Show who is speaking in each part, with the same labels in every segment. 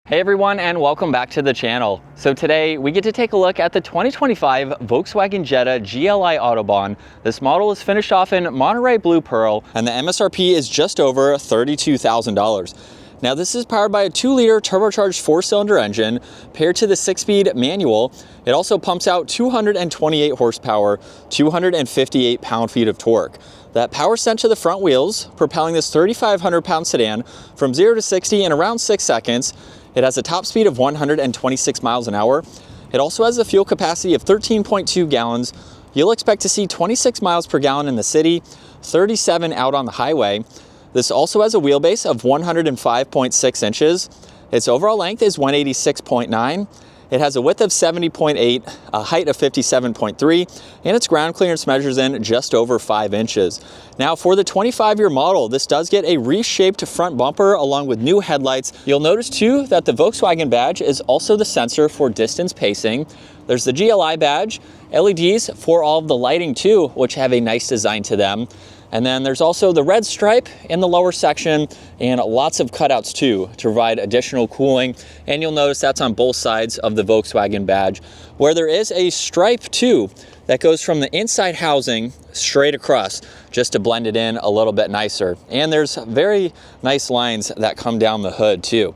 Speaker 1: Hey everyone, and welcome back to the channel. So today we get to take a look at the 2025 Volkswagen Jetta GLI Autobahn. This model is finished off in Monterey Blue Pearl, and the MSRP is just over $32,000. Now this is powered by a 2-liter turbocharged 4-cylinder engine paired to the 6-speed manual. It also pumps out 228 horsepower, 258 pound-feet of torque. That power sent to the front wheels, propelling this 3,500-pound sedan from 0 to 60 in around 6 seconds. It has a top speed of 126 miles an hour. It also has a fuel capacity of 13.2 gallons. You'll expect to see 26 miles per gallon in the city, 37 out on the highway. This also has a wheelbase of 105.6 inches. Its overall length is 186.9. It has a width of 70.8, a height of 57.3, and its ground clearance measures in just over 5 inches. Now for the 25-year model, this does get a reshaped front bumper along with new headlights. You'll notice too that the Volkswagen badge is also the sensor for distance pacing. There's the GLI badge, LEDs for all of the lighting too, which have a nice design to them. And then there's also the red stripe in the lower section and lots of cutouts too to provide additional cooling. And you'll notice that's on both sides of the Volkswagen badge, where there is a stripe too that goes from the inside housing straight across just to blend it in a little bit nicer. And there's very nice lines that come down the hood too.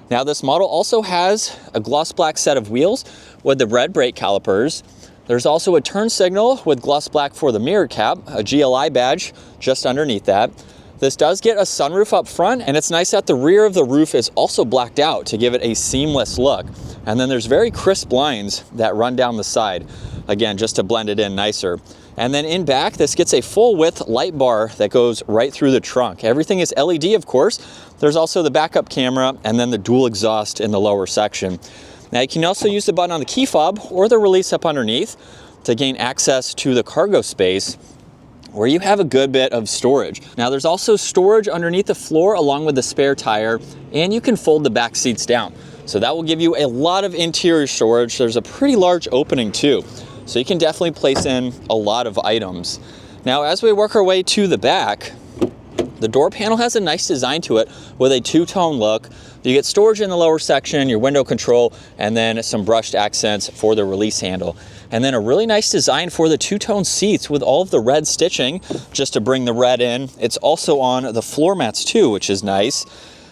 Speaker 1: Now this model also has a gloss black set of wheels with the red brake calipers. There's also a turn signal with gloss black for the mirror cap, a GLI badge just underneath that. This does get a sunroof up front, and it's nice that the rear of the roof is also blacked out to give it a seamless look. And then there's very crisp lines that run down the side, again, just to blend it in nicer. And then in back, this gets a full width light bar that goes right through the trunk. Everything is LED, of course. There's also the backup camera and then the dual exhaust in the lower section. Now you can also use the button on the key fob or the release up underneath to gain access to the cargo space, where you have a good bit of storage. Now there's also storage underneath the floor along with the spare tire, and you can fold the back seats down. So that will give you a lot of interior storage. There's a pretty large opening too, so you can definitely place in a lot of items. Now as we work our way to the back, the door panel has a nice design to it with a two-tone look. You get storage in the lower section, your window control, and then some brushed accents for the release handle. And then a really nice design for the two-tone seats with all of the red stitching, just to bring the red in. It's also on the floor mats too, which is nice.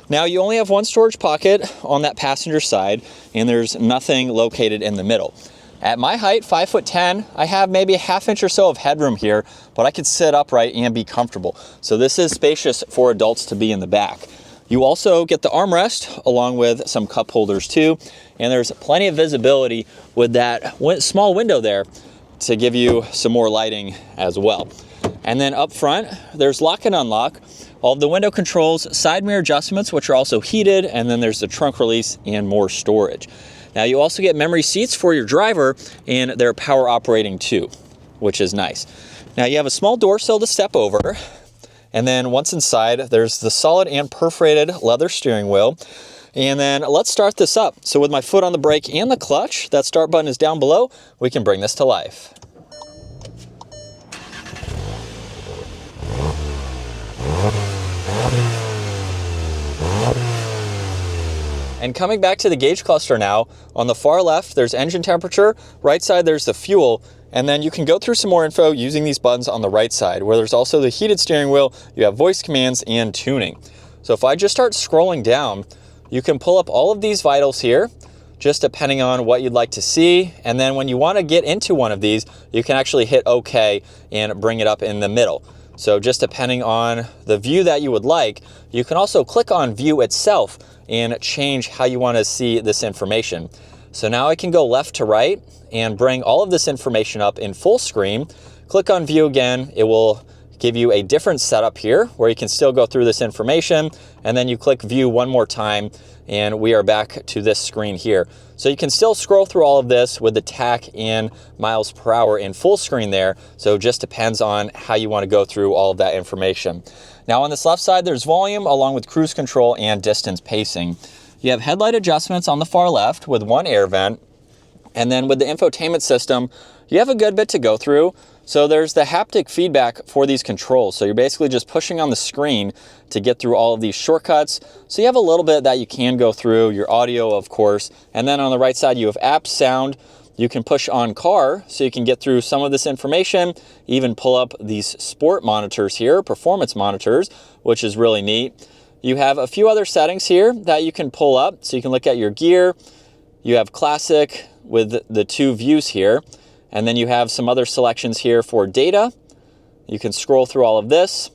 Speaker 1: Now you only have one storage pocket on that passenger side, and there's nothing located in the middle. At my height, 5'10", I have maybe a ½ inch or so of headroom here, but I could sit upright and be comfortable. So this is spacious for adults to be in the back. You also get the armrest along with some cup holders too, and there's plenty of visibility with that small window there to give you some more lighting as well. And then up front, there's lock and unlock, all of the window controls, side mirror adjustments, which are also heated, and then there's the trunk release and more storage. Now you also get memory seats for your driver, and they're power operating too, which is nice. Now you have a small door sill to step over, and then once inside, there's the solid and perforated leather steering wheel. And then let's start this up. So with my foot on the brake and the clutch, that start button is down below, we can bring this to life. And coming back to the gauge cluster now, on the far left, there's engine temperature, right side there's the fuel, and then you can go through some more info using these buttons on the right side, where there's also the heated steering wheel, you have voice commands and tuning. So if I just start scrolling down, you can pull up all of these vitals here, just depending on what you'd like to see. And then when you want to get into one of these, you can actually hit OK and bring it up in the middle. So just depending on the view that you would like, you can also click on view itself and change how you want to see this information. So now I can go left to right and bring all of this information up in full screen. Click on view again, it will give you a different setup here where you can still go through this information, and then you click view one more time and we are back to this screen here. So you can still scroll through all of this with the tach and miles per hour in full screen there. So it just depends on how you want to go through all of that information. Now on this left side, there's volume along with cruise control and distance pacing. You have headlight adjustments on the far left with one air vent. And then with the infotainment system, you have a good bit to go through. So there's the haptic feedback for these controls. So you're basically just pushing on the screen to get through all of these shortcuts. So you have a little bit that you can go through, your audio, of course. And then on the right side, you have apps, sound. You can push on car, so you can get through some of this information, even pull up these sport monitors here, performance monitors, which is really neat. You have a few other settings here that you can pull up, so you can look at your gear. You have classic with the 2 views here. And then you have some other selections here for data. You can scroll through all of this.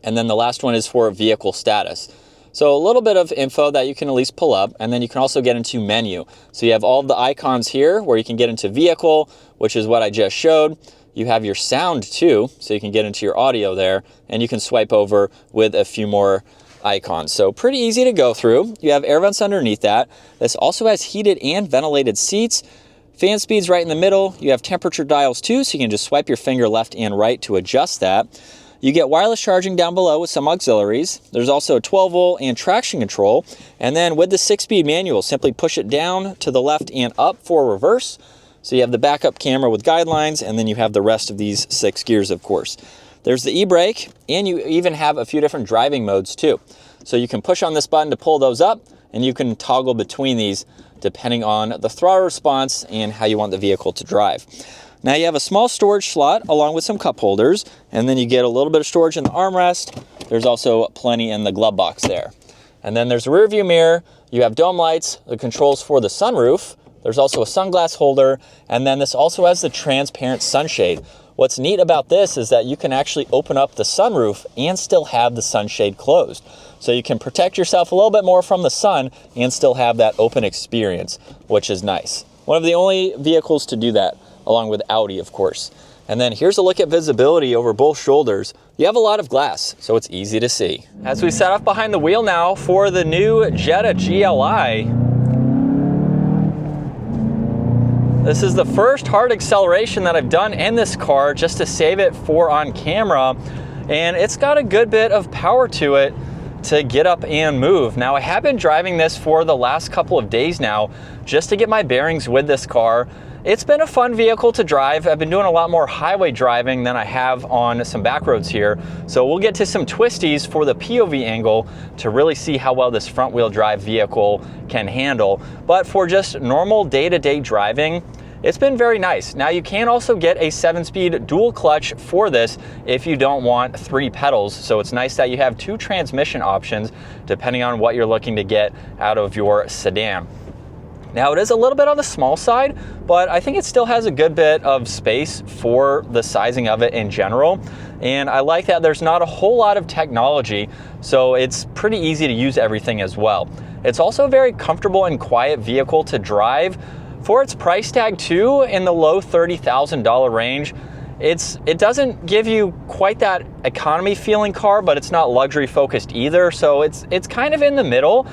Speaker 1: And then the last one is for vehicle status. So a little bit of info that you can at least pull up, and then you can also get into menu. So you have all of the icons here where you can get into vehicle, which is what I just showed. You have your sound too, so you can get into your audio there, and you can swipe over with a few more icons. So pretty easy to go through. You have air vents underneath that. This also has heated and ventilated seats. Fan speeds right in the middle. You have temperature dials too, so you can just swipe your finger left and right to adjust that. You get wireless charging down below with some auxiliaries. There's also a 12-volt and traction control. And then with the 6-speed manual, simply push it down to the left and up for reverse. So you have the backup camera with guidelines, and then you have the rest of these 6 gears, of course. There's the e-brake, and you even have a few different driving modes too. So you can push on this button to pull those up, and you can toggle between these depending on the throttle response and how you want the vehicle to drive. Now you have a small storage slot along with some cup holders, and then you get a little bit of storage in the armrest. There's also plenty in the glove box there. And then there's a rear view mirror. You have dome lights, the controls for the sunroof. There's also a sunglass holder, and then this also has the transparent sunshade. What's neat about this is that you can actually open up the sunroof and still have the sunshade closed. So you can protect yourself a little bit more from the sun and still have that open experience, which is nice. One of the only vehicles to do that, along with Audi, of course. And then here's a look at visibility over both shoulders. You have a lot of glass, so it's easy to see. As we set off behind the wheel now for the new Jetta GLI, this is the first hard acceleration that I've done in this car just to save it for on camera. And it's got a good bit of power to it to get up and move. Now I have been driving this for the last couple of days now just to get my bearings with this car. It's been a fun vehicle to drive. I've been doing a lot more highway driving than I have on some back roads here. So we'll get to some twisties for the POV angle to really see how well this front wheel drive vehicle can handle. But for just normal day-to-day driving, it's been very nice. Now you can also get a 7-speed dual clutch for this if you don't want 3 pedals. So it's nice that you have 2 transmission options depending on what you're looking to get out of your sedan. Now it is a little bit on the small side, but I think it still has a good bit of space for the sizing of it in general. And I like that there's not a whole lot of technology, so it's pretty easy to use everything as well. It's also a very comfortable and quiet vehicle to drive. For its price tag too, in the low $30,000 range, it doesn't give you quite that economy feeling car, but it's not luxury focused either. So it's kind of in the middle.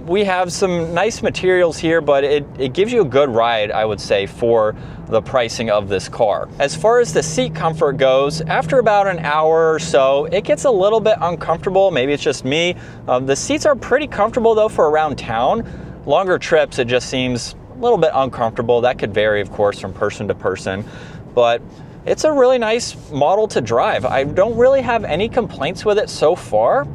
Speaker 1: We have some nice materials here, but it gives you a good ride, I would say, for the pricing of this car. As far as the seat comfort goes, after about an hour or so, it gets a little bit uncomfortable. Maybe it's just me. The seats are pretty comfortable though for around town. Longer trips, it just seems a little bit uncomfortable. That could vary, of course, from person to person, but it's a really nice model to drive. I don't really have any complaints with it so far,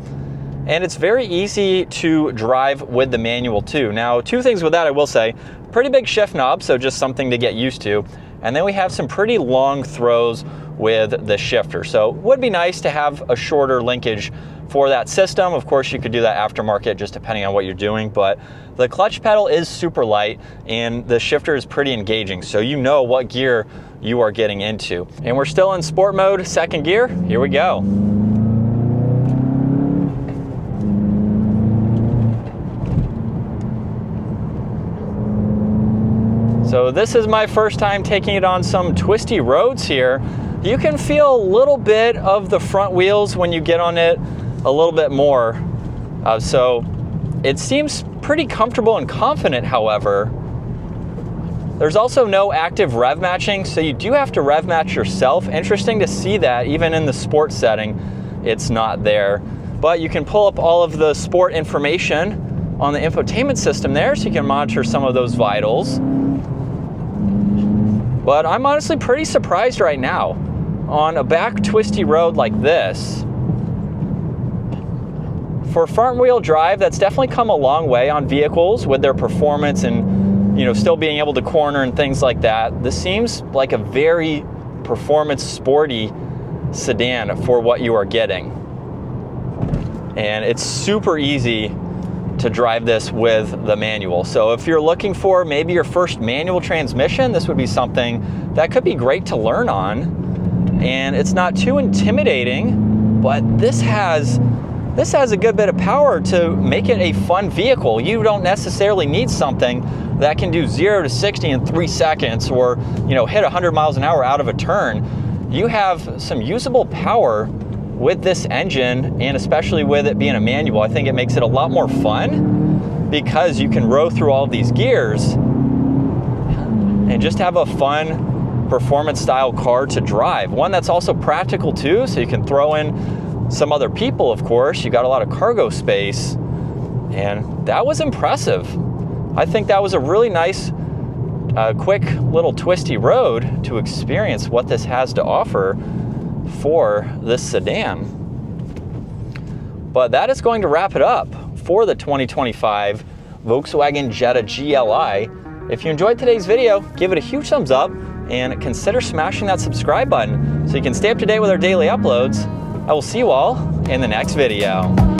Speaker 1: and it's very easy to drive with the manual too. Now, 2 things with that I will say. Pretty big shift knob, so just something to get used to. And then we have some pretty long throws with the shifter. So it would be nice to have a shorter linkage for that system. Of course, you could do that aftermarket just depending on what you're doing, but the clutch pedal is super light and the shifter is pretty engaging, so you know what gear you are getting into. And we're still in sport mode, 2nd gear. Here we go. So this is my first time taking it on some twisty roads here. You can feel a little bit of the front wheels when you get on it a little bit more. So it seems pretty comfortable and confident, however. There's also no active rev matching, so you do have to rev match yourself. Interesting to see that even in the sport setting, it's not there. But you can pull up all of the sport information on the infotainment system there, so you can monitor some of those vitals. But I'm honestly pretty surprised right now. On a back twisty road like this, for front wheel drive, that's definitely come a long way on vehicles with their performance and, you know, still being able to corner and things like that. This seems like a very performance sporty sedan for what you are getting. And it's super easy to drive this with the manual. So if you're looking for maybe your first manual transmission, this would be something that could be great to learn on. And it's not too intimidating, but this has a good bit of power to make it a fun vehicle. You don't necessarily need something that can do 0 to 60 in 3 seconds, or, you know, hit 100 miles an hour out of a turn. You have some usable power with this engine, and especially with it being a manual, I think it makes it a lot more fun because you can row through all of these gears and just have a fun performance style car to drive. One that's also practical too, so you can throw in some other people, of course. You got a lot of cargo space, and that was impressive. I think that was a really nice, quick little twisty road to experience what this has to offer for this sedan. But that is going to wrap it up for the 2025 Volkswagen Jetta GLI. If you enjoyed today's video, give it a huge thumbs up and consider smashing that subscribe button so you can stay up to date with our daily uploads. I will see you all in the next video.